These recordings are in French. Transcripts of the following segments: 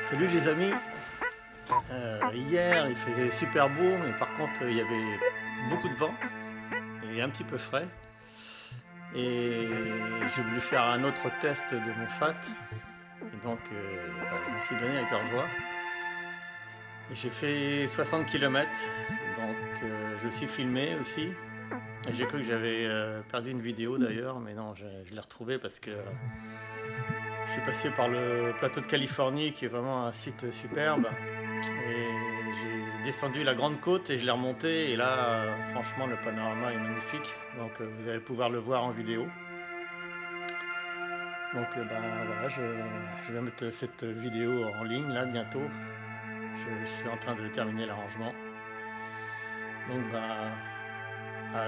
Salut les amis. Hier il faisait super beau, mais par contre il y avait beaucoup de vent et un petit peu frais. Et j'ai voulu faire un autre test de mon FAT. Et donc je me suis donné à cœur joie. Et j'ai fait 60 km. Donc je me suis filmé aussi. Et j'ai cru que j'avais perdu une vidéo d'ailleurs, mais non, je l'ai retrouvée parce que je suis passé par le plateau de Californie qui est vraiment un site superbe. Et j'ai descendu la Grande Côte et je l'ai remonté. Et là, franchement, le panorama est magnifique. Donc vous allez pouvoir le voir en vidéo. Donc voilà, je vais mettre cette vidéo en ligne là bientôt. Je suis en train de terminer l'arrangement. Donc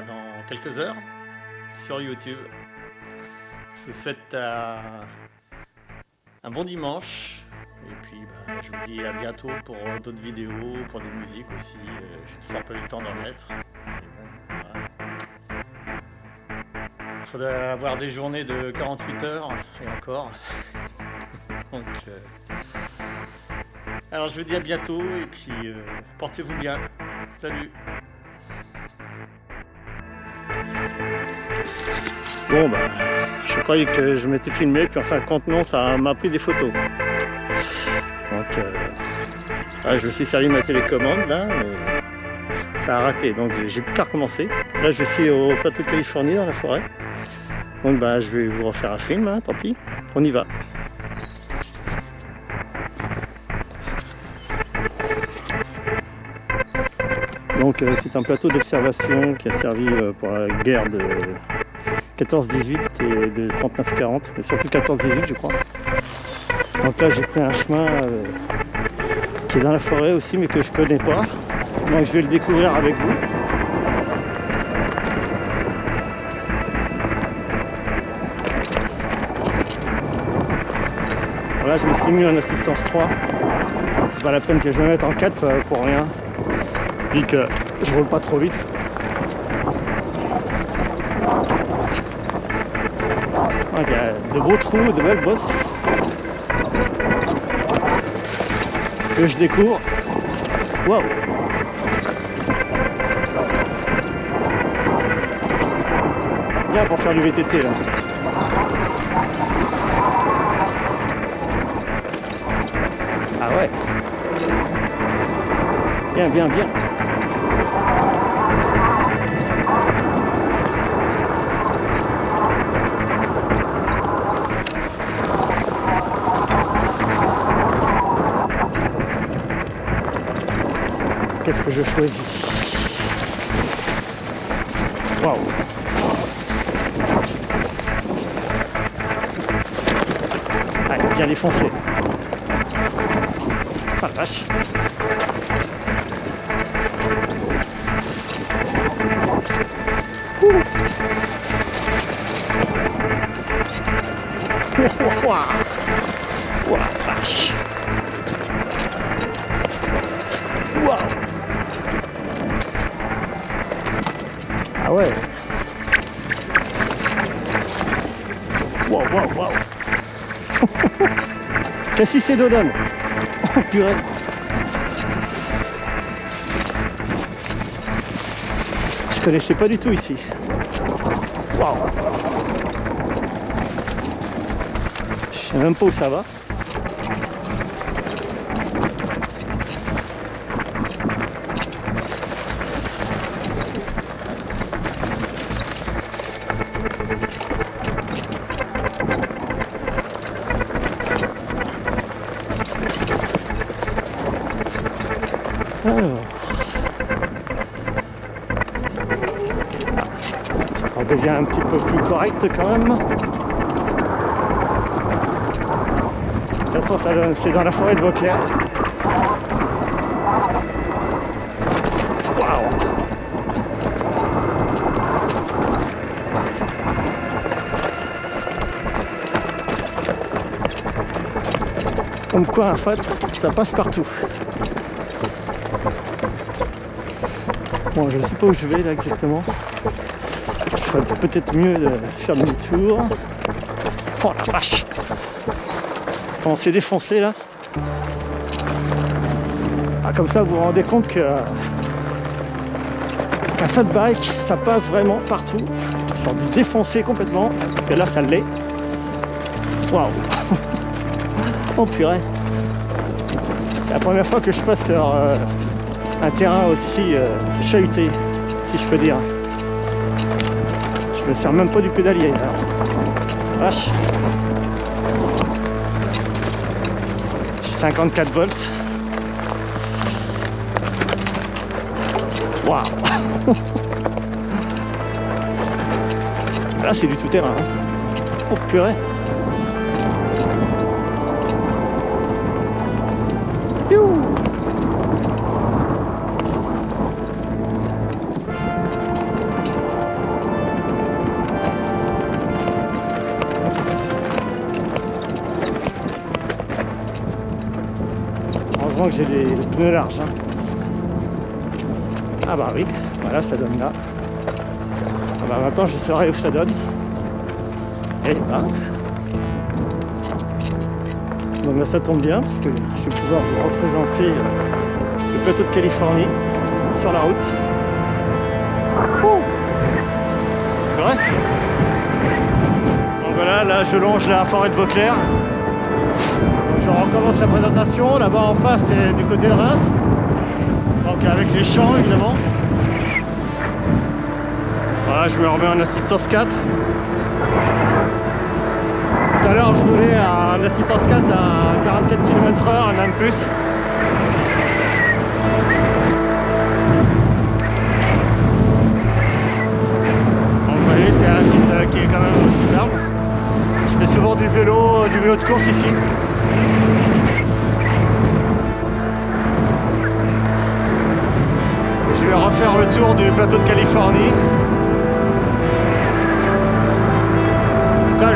dans quelques heures sur YouTube. Je vous souhaite un bon dimanche. Et puis je vous dis à bientôt pour d'autres vidéos, pour des musiques aussi. J'ai toujours pas eu le temps d'en mettre. Mais bon, voilà. Il faudrait avoir des journées de 48 heures et encore. Donc, alors je vous dis à bientôt et puis portez-vous bien. Salut. Bon je croyais que je m'étais filmé, puis en fin de compte non, ça m'a pris des photos. Donc je me suis servi ma télécommande là, mais ça a raté, donc j'ai plus qu'à recommencer. Là je suis au plateau de Californie dans la forêt. Donc je vais vous refaire un film, hein, tant pis. On y va. Donc c'est un plateau d'observation qui a servi pour la guerre de 14-18 et de 39-40, mais surtout 14-18 je crois. Donc là j'ai pris un chemin qui est dans la forêt aussi, mais que je connais pas. Donc je vais le découvrir avec vous. Voilà, je me suis mis en assistance 3. C'est pas la peine que je me mette en 4 pour rien. Vu que je roule pas trop vite. Donc, il y a de beaux trous, de belles bosses que je découvre. Waouh! Bien pour faire du VTT là. Ah ouais. Bien, bien, bien. Qu'est-ce que je choisis? Waouh! Allez, bien défoncé. Ah la vache! Ouh. Oh la vache! Waouh! Ah ouais! Waouh, waouh, waouh! Cassis et Dodone! Oh purée! Je connaissais pas du tout ici. Waouh! Je sais même pas où ça va. On devient un petit peu plus correct quand même. De toute façon, c'est dans la forêt de Vauclair. Waouh! Comme quoi, en fait, ça passe partout. Bon, je ne sais pas où je vais là exactement. Il faudrait peut-être mieux de faire demi-tour. Oh la vache! On s'est défoncé là. Ah, comme ça vous vous rendez compte que qu'un fat bike ça passe vraiment partout sur du défoncé complètement, parce que là ça l'est. Waouh. Oh purée, c'est la première fois que je passe sur un terrain aussi chahuté, si je peux dire. Je me sers même pas du pédalier alors. Vache. J'ai 54 volts. Waouh. Là c'est du tout-terrain. Oh purée. Youhou. Heureusement que j'ai des pneus larges. Hein. Ah bah oui, voilà, ça donne là. Ah bah maintenant je saurai où ça donne. Et là. Donc là, ça tombe bien parce que je vais pouvoir vous représenter le plateau de Californie sur la route. Oh, c'est vrai. Donc voilà, là je longe la forêt de Vauclair. Donc je recommence la présentation. Là-bas en face c'est du côté de Reims. Donc avec les champs évidemment. Voilà, je me remets en assistance 4. Tout à l'heure je roulais en assistance 4 à 44 km/h, même plus. Donc vous voyez, c'est un site qui est quand même superbe. Je fais souvent du vélo de course ici. Je vais refaire le tour du plateau de Californie.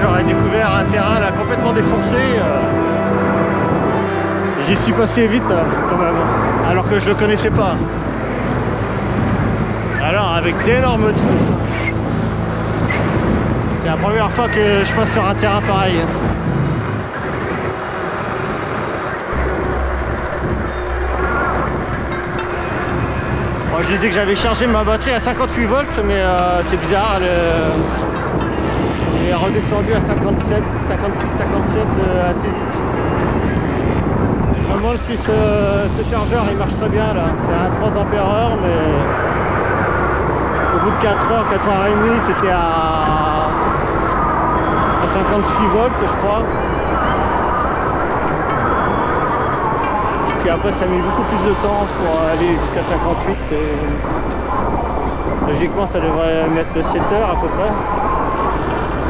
J'aurais découvert un terrain là complètement défoncé. J'y suis passé vite quand même, alors que je le connaissais pas. Alors avec d'énormes trous. C'est la première fois que je passe sur un terrain pareil. Bon, je disais que j'avais chargé ma batterie à 58 volts, mais c'est bizarre. Elle est redescendu à 57, 56, 57 assez vite. Je me demande si ce chargeur il marche très bien là. C'est un 3 ampères-heure, mais au bout de 4 heures, 4 heures et demie, c'était à 56 volts je crois. Et puis après ça a mis beaucoup plus de temps pour aller jusqu'à 58. Et logiquement ça devrait mettre 7 heures à peu près.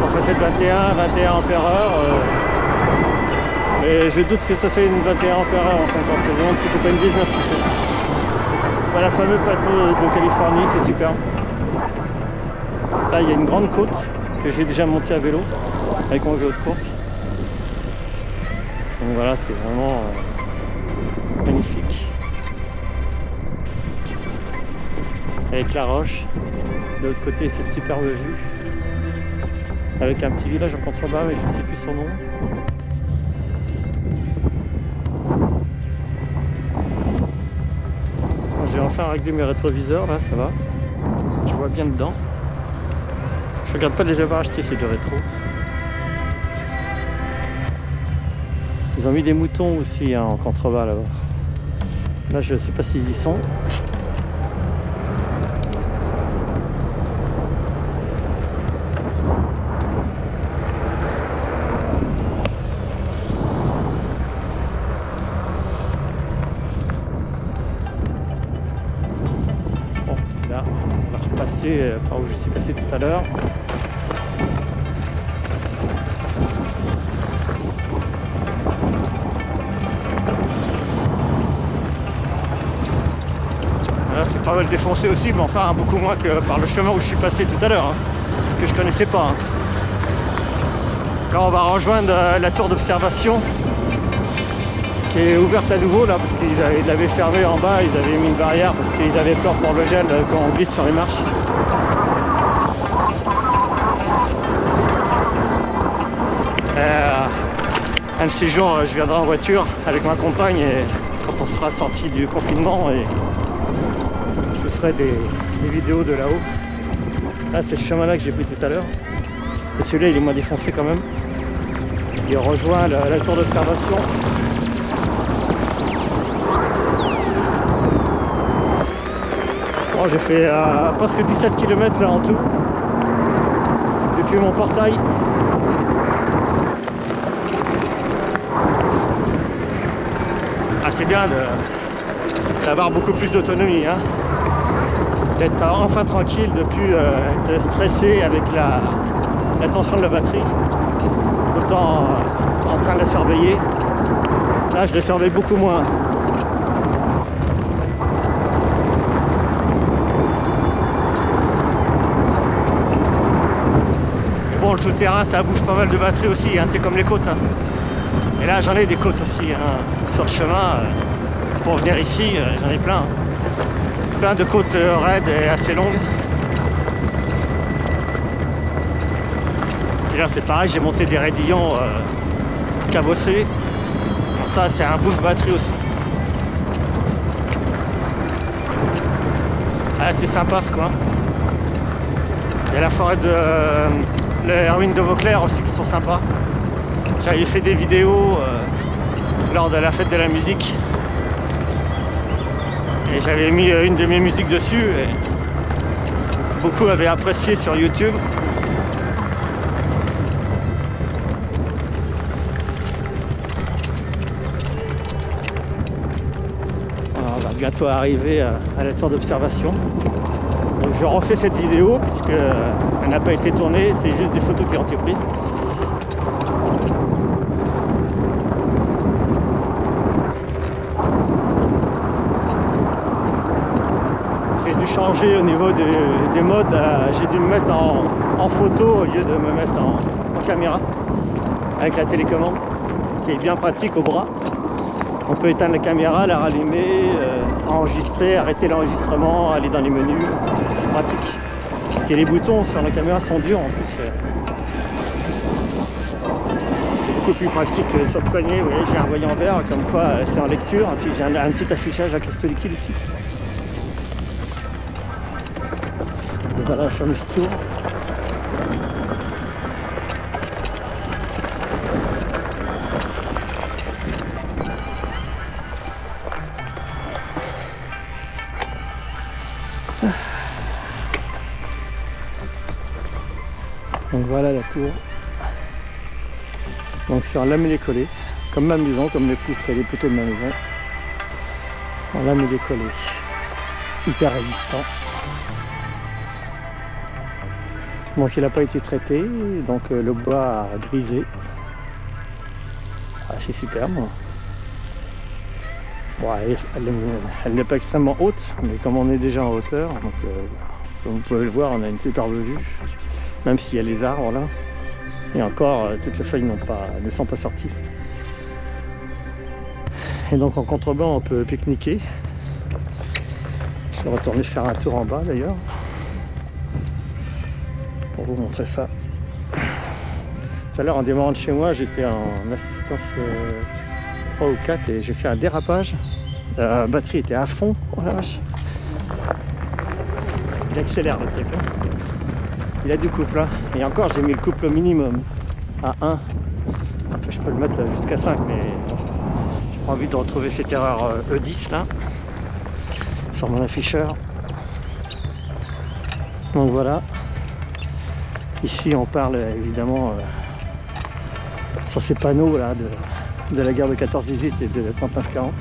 Enfin c'est 21 ampères-heure. Mais je doute que ce soit une 21 ampères-heure en fin de compte. Je me demande si c'est pas une 19 plutôt. Voilà, le fameux plateau de Californie, c'est super. Là il y a une grande côte que j'ai déjà montée à vélo avec mon vélo de course. Donc voilà, c'est vraiment magnifique. Avec la roche, de l'autre côté cette superbe vue. Avec un petit village en contrebas, mais je ne sais plus son nom. J'ai enfin réglé mes rétroviseurs, là ça va. Je vois bien dedans. Je regarde pas de les avoir achetés ces deux rétros. Ils ont mis des moutons aussi hein, en contrebas là-bas. Là je sais pas s'ils y sont. Par où je suis passé tout à l'heure. Là c'est pas mal défoncé aussi, mais enfin beaucoup moins que par le chemin où je suis passé tout à l'heure, hein, que je connaissais pas. Hein. Là on va rejoindre la tour d'observation qui est ouverte à nouveau là parce qu'ils l'avaient fermé en bas, ils avaient mis une barrière parce qu'ils avaient peur pour le gel quand on glisse sur les marches. Un de ces jours je viendrai en voiture avec ma compagne et on quand on sera sorti du confinement et je ferai des vidéos de là-haut. Là c'est le chemin là que j'ai pris tout à l'heure. Et celui-là il est moins défoncé quand même. Il rejoint la tour d'observation. Bon, j'ai fait presque 17 km là en tout. Depuis mon portail. Ah, c'est bien d'avoir beaucoup plus d'autonomie, hein. D'être enfin tranquille, de plus être stressé avec la tension de la batterie, tout le temps en train de la surveiller. Là je la surveille beaucoup moins. Mais bon, le tout-terrain ça bouffe pas mal de batterie aussi, hein. C'est comme les côtes, hein. Et là j'en ai des côtes aussi, hein. Sur le chemin pour venir ici, j'en ai plein, hein. Plein de côtes raides et assez longues. Et là c'est pareil, j'ai monté des raidillons cabossés. Ça c'est un bouffe batterie aussi. Ah, c'est sympa ce coin. Il y a la forêt de les ruines de Vauclair aussi qui sont sympas. J'avais fait des vidéos lors de la fête de la musique. Et j'avais mis une de mes musiques dessus et beaucoup avaient apprécié sur YouTube. Alors, on va bientôt arriver à la tour d'observation. Donc je refais cette vidéo puisque elle n'a pas été tournée, c'est juste des photos qui ont été prises. J'ai dû changer au niveau des modes, j'ai dû me mettre en photo au lieu de me mettre en caméra avec la télécommande qui est bien pratique au bras. On peut éteindre la caméra, la rallumer, enregistrer, arrêter l'enregistrement, aller dans les menus, c'est pratique. Et les boutons sur la caméra sont durs en plus. C'est beaucoup plus pratique que sur le poignet. Vous voyez, j'ai un voyant vert comme quoi c'est en lecture. Et puis j'ai un petit affichage à cristaux liquides ici. Et voilà la fameuse tour. Donc voilà la tour. Donc c'est en lamellé collé, comme ma maison, comme les poutres et les poteaux de ma maison. En lamellé collé, hyper résistant. Donc il n'a pas été traité, donc le bois a grisé. Ah, c'est superbe. Bon, elle n'est pas extrêmement haute, mais comme on est déjà en hauteur, donc, comme vous pouvez le voir, on a une superbe vue. Même s'il y a les arbres là, et encore toutes les feuilles ne sont pas sorties. Et donc en contrebas on peut pique-niquer. Je vais retourner faire un tour en bas d'ailleurs pour vous montrer ça. Tout à l'heure en démarrant de chez moi j'étais en assistance 3 ou 4 et j'ai fait un dérapage. La batterie était à fond, oh la vache. Il accélère le truc. Il a du couple là. Et encore j'ai mis le couple au minimum à 1. Je peux le mettre jusqu'à 5 mais j'ai pas envie de retrouver cette erreur E10 là sur mon afficheur. Donc voilà. Ici on parle évidemment sur ces panneaux là de la guerre de 14-18 et de 39-40.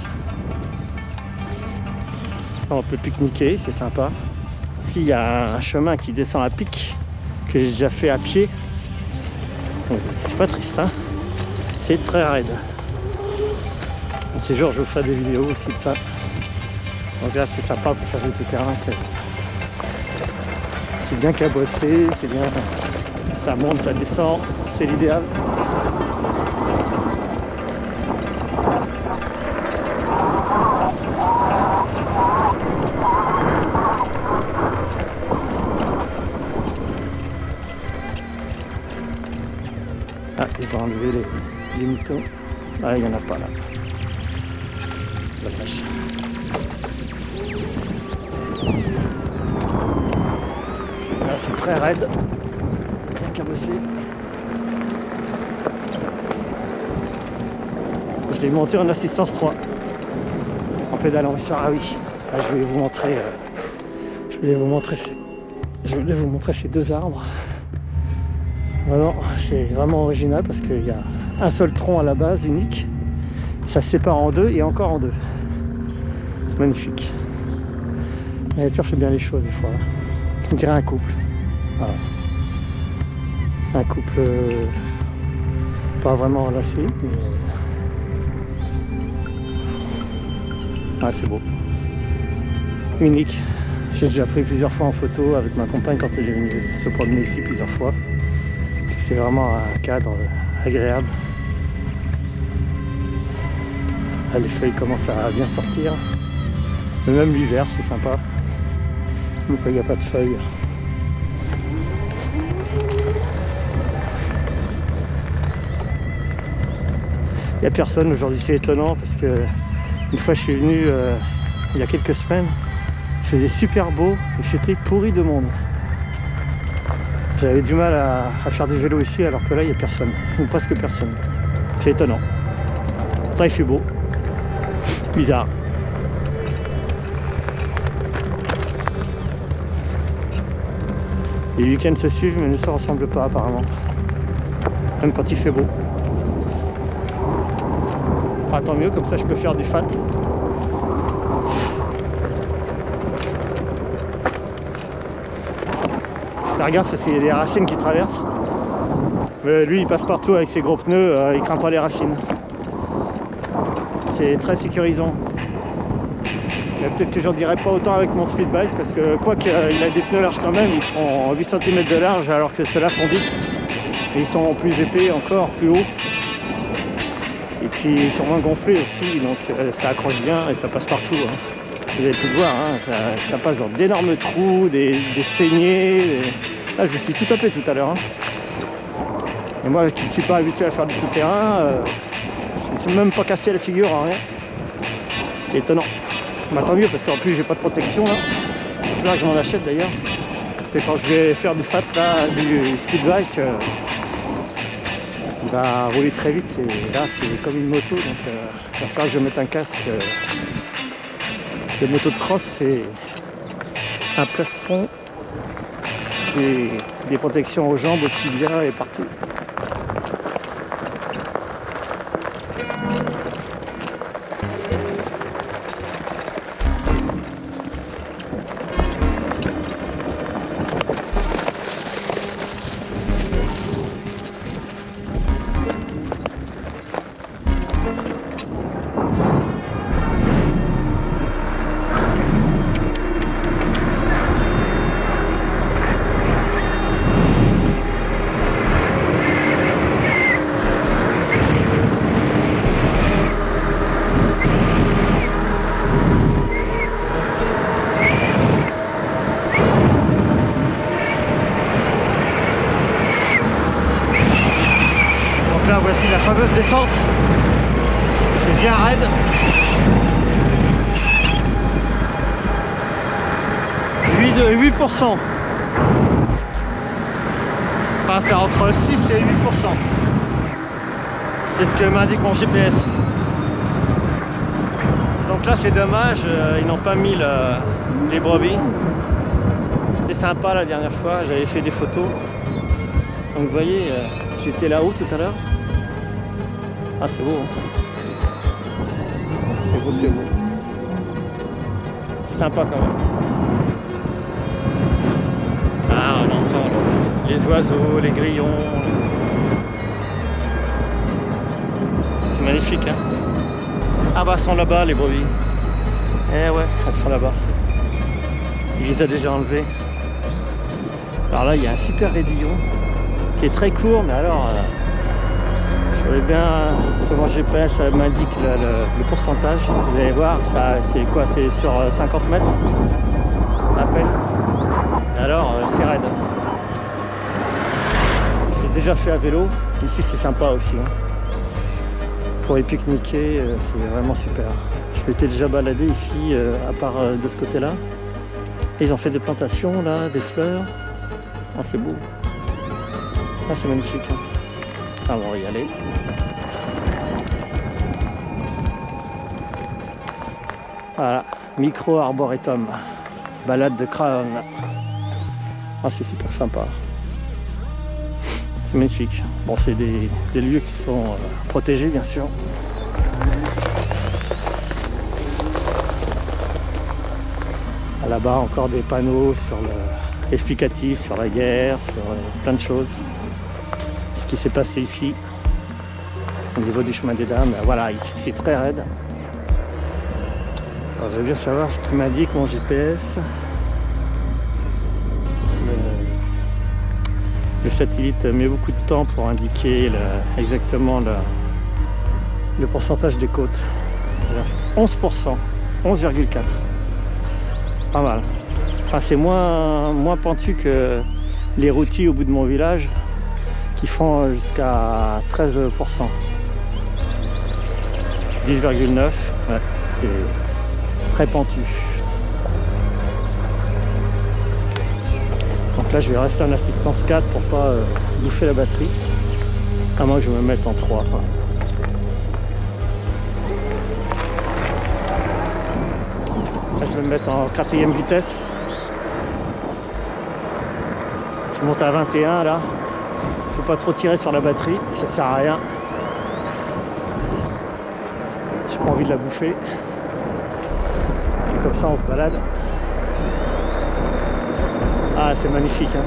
On peut pique-niquer, c'est sympa. Ici il y a un chemin qui descend à pic que j'ai déjà fait à pied. C'est pas triste, hein. C'est très raide. Ces jours je vous ferai des vidéos aussi de ça. Donc là c'est sympa pour faire du tout-terrain. C'est bien cabossé, c'est bien. Ça monte, ça descend, c'est l'idéal. Ah, ils ont enlevé les moutons. Ah, il n'y en a pas là. La vache. Là c'est très raide, bien cabossé. Je l'ai monté en assistance 3 en pédalant. Ah oui, là, je voulais vous montrer ces deux arbres. Vraiment, c'est vraiment original parce qu'il y a un seul tronc à la base unique, ça se sépare en deux et encore en deux. C'est magnifique. La nature fait bien les choses des fois. On dirait un couple. Voilà. Un couple pas vraiment enlacé, mais c'est beau. Unique. J'ai déjà pris plusieurs fois en photo avec ma compagne quand elle est venue se promener ici plusieurs fois. C'est vraiment un cadre agréable. Là, les feuilles commencent à bien sortir. Mais même l'hiver, c'est sympa. Donc il n'y a pas de feuilles. Il n'y a personne aujourd'hui, c'est étonnant parce que une fois je suis venu il y a quelques semaines, il faisait super beau et c'était pourri de monde. J'avais du mal à faire du vélo ici alors que là il n'y a personne, ou presque personne. C'est étonnant. Pourtant il fait beau. Bizarre. Les week-ends se suivent mais ne se ressemblent pas apparemment. Même quand il fait beau. Ah, tant mieux, comme ça je peux faire du fat. Faire gaffe parce qu'il y a des racines qui traversent. Mais lui il passe partout avec ses gros pneus, il craint pas les racines. C'est très sécurisant. Peut-être que j'en dirais pas autant avec mon speedbike parce que quoi qu'il a des pneus larges quand même, ils font 8 cm de large alors que ceux-là font 10. Et ils sont plus épais encore, plus hauts. Et puis ils sont moins gonflés aussi, donc ça accroche bien et ça passe partout. Hein. Vous avez pu le voir, hein, ça passe dans d'énormes trous, des saignées. Là je me suis tout tapé tout à l'heure. Hein. Et moi qui ne suis pas habitué à faire du tout-terrain, je ne me suis même pas cassé la figure en rien. C'est étonnant. Bah, tant mieux parce qu'en plus j'ai pas de protection là. Là je m'en achète d'ailleurs. C'est quand je vais faire du fat là, du speedbike. Il va rouler très vite et là c'est comme une moto donc il va falloir que je mette un casque. Les motos de cross c'est un plastron et des protections aux jambes, aux tibias et partout. Là voici la fameuse descente, c'est bien raide. De 8%. Enfin c'est entre 6 et 8%. C'est ce que m'indique mon GPS. Donc là c'est dommage, ils n'ont pas mis les brebis. C'était sympa la dernière fois, j'avais fait des photos. Donc vous voyez, j'étais là-haut tout à l'heure. Ah c'est beau, hein. C'est beau, c'est beau. C'est sympa quand même. Ah on entend les oiseaux, les grillons. C'est magnifique hein. Ah bah elles sont là-bas les brebis. Eh ouais, elles sont là-bas. Je les ai déjà enlevées. Alors là il y a un super raidillon qui est très court mais alors je voudrais bien que mon GPS m'indique le pourcentage. Vous allez voir, c'est quoi? C'est sur 50 mètres à peine. Alors c'est raide. J'ai déjà fait à vélo. Ici c'est sympa aussi. Hein. Pour les pique-niquer, c'est vraiment super. Je m'étais déjà baladé ici, à part de ce côté-là. Et ils ont fait des plantations là, des fleurs. Ah, c'est beau. Ah, c'est magnifique. Hein. Ah, on va y aller. Voilà, micro-arboretum. Balade de Crown. Ah, c'est super sympa. C'est magnifique. Bon, c'est des lieux qui sont protégés, bien sûr. Là-bas, encore des panneaux sur explicatifs sur la guerre, sur plein de choses. Ce qui s'est passé ici, au niveau du chemin des dames. Voilà, ici, c'est très raide. Alors, je veux bien savoir ce qui m'indique mon GPS. Le satellite met beaucoup de temps pour indiquer exactement le pourcentage des côtes. 11%, 11,4%. Pas mal. Enfin, c'est moins pentu que les rôtis au bout de mon village qui font jusqu'à 13%. 10,9%, ouais, c'est très pentu. Donc là, je vais rester en assistance 4 pour pas bouffer la batterie. À moins que je me mette en 3. Enfin. Là, je vais me mettre en 4e vitesse. Je monte à 21 là. Faut pas trop tirer sur la batterie, ça sert à rien. J'ai pas envie de la bouffer. Et comme ça, on se balade. Ah, c'est magnifique. Hein.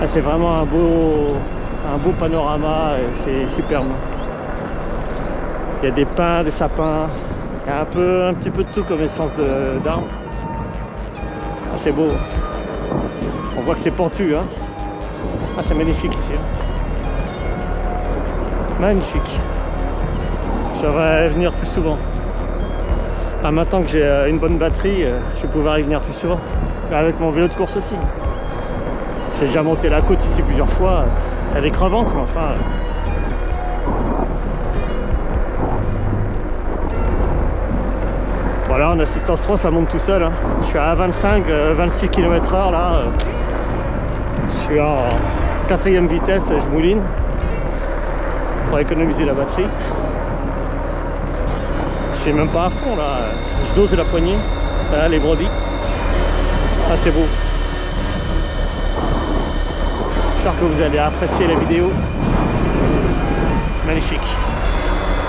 Ah, c'est vraiment un beau panorama. C'est superbe. Il y a des pins, des sapins. Il y a un petit peu de tout comme essence d'armes. Ah, c'est beau. On voit que c'est pentu. Hein. Ah, c'est magnifique ici. Hein. Magnifique. Je devrais venir plus souvent. Ah, maintenant que j'ai une bonne batterie, je vais pouvoir y venir plus souvent. Avec mon vélo de course aussi. J'ai déjà monté la côte ici plusieurs fois. Elle est crevante, mais enfin. Voilà, en assistance 3, ça monte tout seul. Hein. Je suis à 25-26 km/h là. Je suis en 4e vitesse, je mouline pour économiser la batterie. Je suis même pas à fond là. Je dose la poignée. Voilà les brebis. Ah, c'est beau. J'espère que vous allez apprécier la vidéo. Magnifique.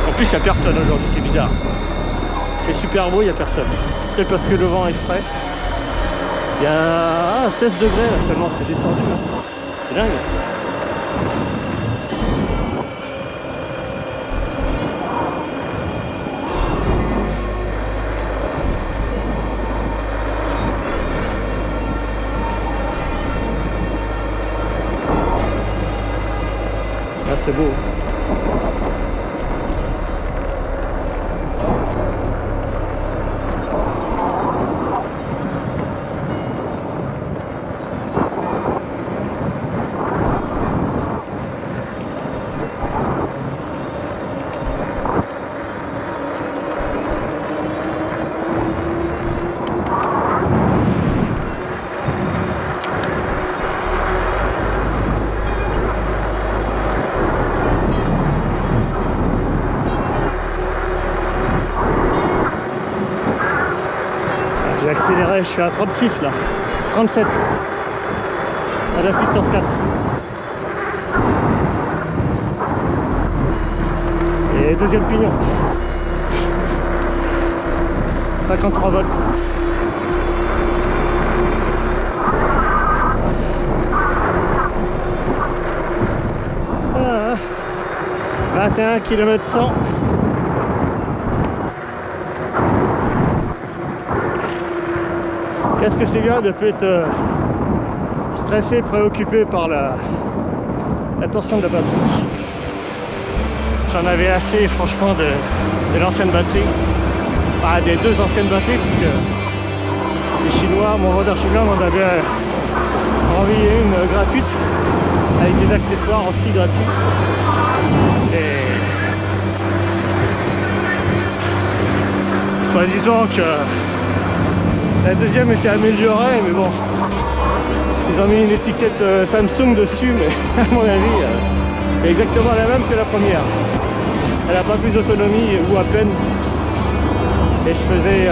En plus, il n'y a personne aujourd'hui, c'est bizarre. Il fait super beau, il n'y a personne. C'est peut-être parce que le vent est frais. Il y a 16 degrés là, seulement, c'est descendu. Hein. C'est dingue. Là, c'est beau. J'ai accéléré, je suis à 36 là, 37 à l'assistance 4. Et deuxième pignon, 53 volts. Voilà. 21 km/h. Qu'est-ce que c'est bien de ne plus être stressé, préoccupé par la tension de la batterie. J'en avais assez franchement de l'ancienne batterie. Ah, des deux anciennes batteries, parce que les Chinois, mon vendeur chinois m'en avait envoyé une gratuite avec des accessoires aussi gratuits. Soi-disant que la deuxième était améliorée, mais bon, ils ont mis une étiquette Samsung dessus, mais à mon avis, c'est exactement la même que la première. Elle n'a pas plus d'autonomie, ou à peine. Et je faisais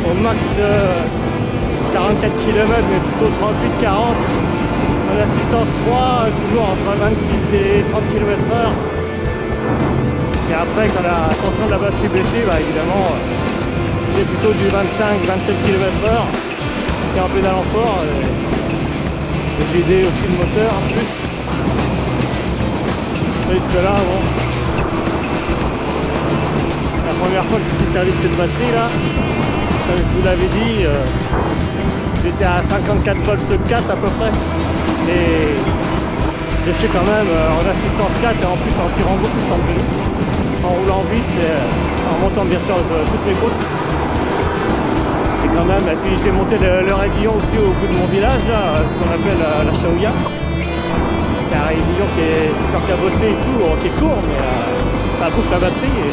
au max 44 km, mais plutôt 38-40. En assistance 3, toujours entre 26 et 30 km/h. Et après, quand la tension de la batterie baissait, bah, évidemment, c'est plutôt du 25-27 km/h. Et en pédalant fort, j'ai aidé aussi le moteur en plus. Jusque là, bon. La première fois que je suis servi de cette batterie là, comme je vous l'avais dit, j'étais à 54 volts 4 à peu près. Et j'ai fait quand même en assistance 4 et en plus en tirant beaucoup sans vélo, en roulant vite et en montant bien sûr toutes les côtes. Et quand même, et puis j'ai monté le raidillon aussi au bout de mon village, là, ce qu'on appelle la Chaouia. C'est un raidillon qui est super cabossé et tout, qui est court, mais ça bouffe la batterie. Et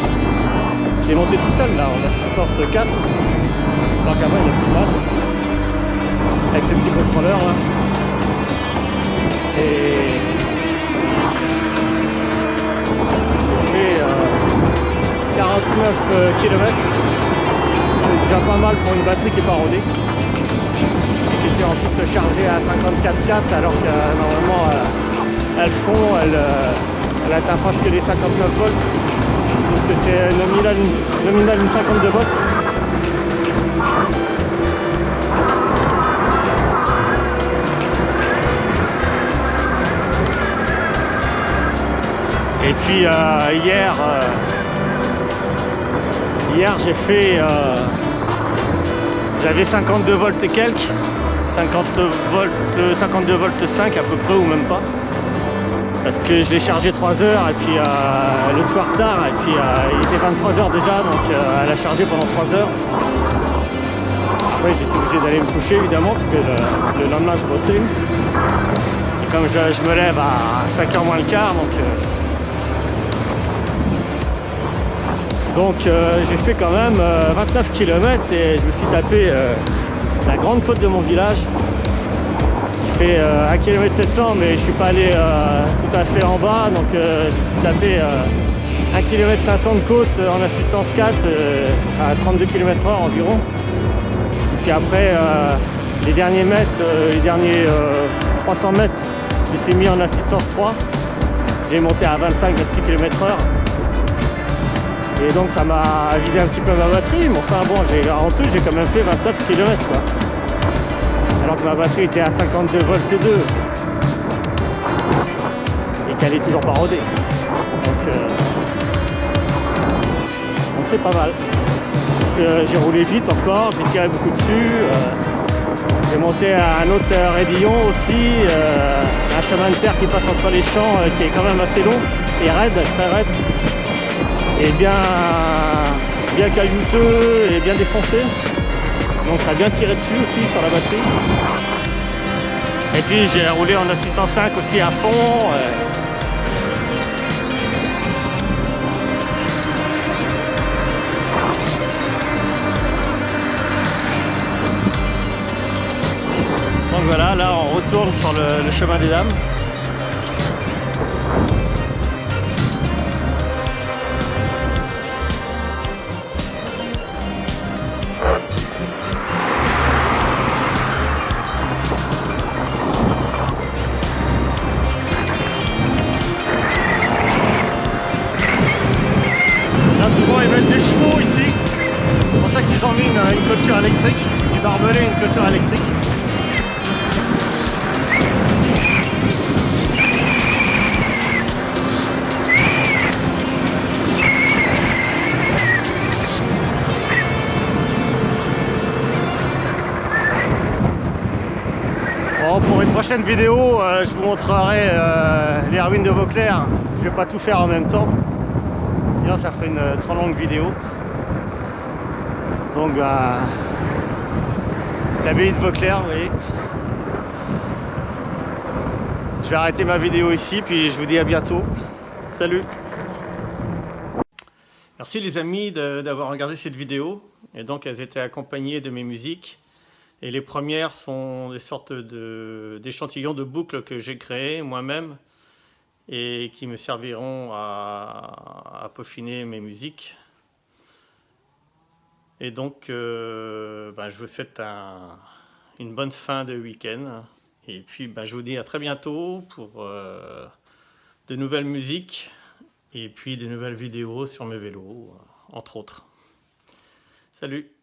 je l'ai monté tout seul là en assistance 4. Alors qu'avant il y a plus mal. Avec ce petit contrôleur là. Et j'ai fait 49 km. C'est déjà pas mal pour une batterie qui n'est pas rodée. Qui était en plus chargée à 54,4 alors que normalement elle fond, elle atteint presque les 59 volts. Parce que c'est nominal une 52 volts. Et puis hier j'ai fait j'avais 52 volts et quelques, 52 volts 5 à peu près ou même pas, parce que je l'ai chargé 3 heures et puis le soir tard, et puis il était 23 heures déjà, donc elle a chargé pendant 3 heures. Après j'étais obligé d'aller me coucher évidemment parce que le lendemain je bossais, et comme je me lève à 5h moins le quart, donc j'ai fait quand même 29 km et je me suis tapé la grande côte de mon village. Je fais 1 km 700, mais je suis pas allé tout à fait en bas, donc je me suis tapé 1 km 500 de côte en assistance 4 à 32 km/h environ. Et puis après les derniers mètres, les derniers 300 mètres, je me suis mis en assistance 3. J'ai monté à 25-26 km/h. Et donc ça m'a vidé un petit peu ma batterie, mais enfin bon, en tout j'ai quand même fait 29 km quoi. Alors que ma batterie était à 52 volts 2 et qu'elle est toujours pas rodée. Donc c'est pas mal. J'ai roulé vite encore, j'ai tiré beaucoup dessus. J'ai monté à un autre raidillon aussi, un chemin de terre qui passe entre les champs qui est quand même assez long et raide, très raide. Et bien caillouteux et bien défoncé, donc ça a bien tiré dessus aussi sur la batterie. Et puis j'ai roulé en assistance 5 aussi à fond. Donc voilà, là on retourne sur le chemin des dames. Une clôture électrique, du barbelé, une clôture électrique. Bon, pour une prochaine vidéo, je vous montrerai les ruines de Vauclair. Je vais pas tout faire en même temps, sinon ça ferait une trop longue vidéo. Donc l'abbaye de Vauclair, vous voyez. Je vais arrêter ma vidéo ici, puis je vous dis à bientôt. Salut! Merci les amis d'avoir regardé cette vidéo. Et donc elles étaient accompagnées de mes musiques. Et les premières sont des sortes d'échantillons de boucles que j'ai créées moi-même et qui me serviront à peaufiner mes musiques. Et donc je vous souhaite une bonne fin de week-end. Et puis je vous dis à très bientôt pour de nouvelles musiques et puis de nouvelles vidéos sur mes vélos, entre autres. Salut!